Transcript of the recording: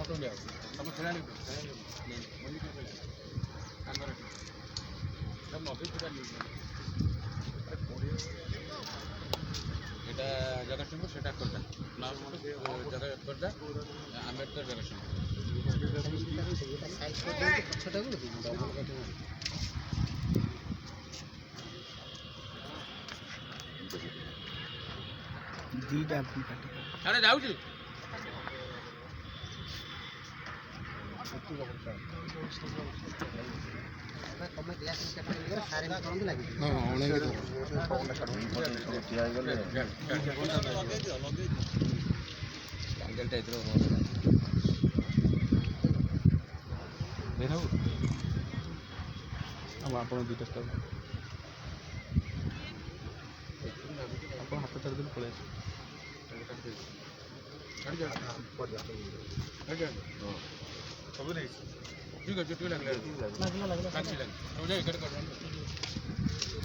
ତମ ଖେଳାଳି এটা ଜଗତସିଂହପୁର ସେଟା ଖୋର୍ଦ୍ଧା ଖୋର୍ଦ୍ଧା ଆମ୍ବେଦକର ଜଗତସିଂହପୁର ଦିଟା ଆରେ ଯାଉଛି ଆପଣ ଦୁଇଟା ଷ୍ଟଲ୍ ଆପଣ ହାତ ଛାଡ଼ିଦେଲେ ପଳେଇ ସବୁ ନେଇଛି ଠିକ୍ ଅଛି ଟିକେ ଲାଗିଲା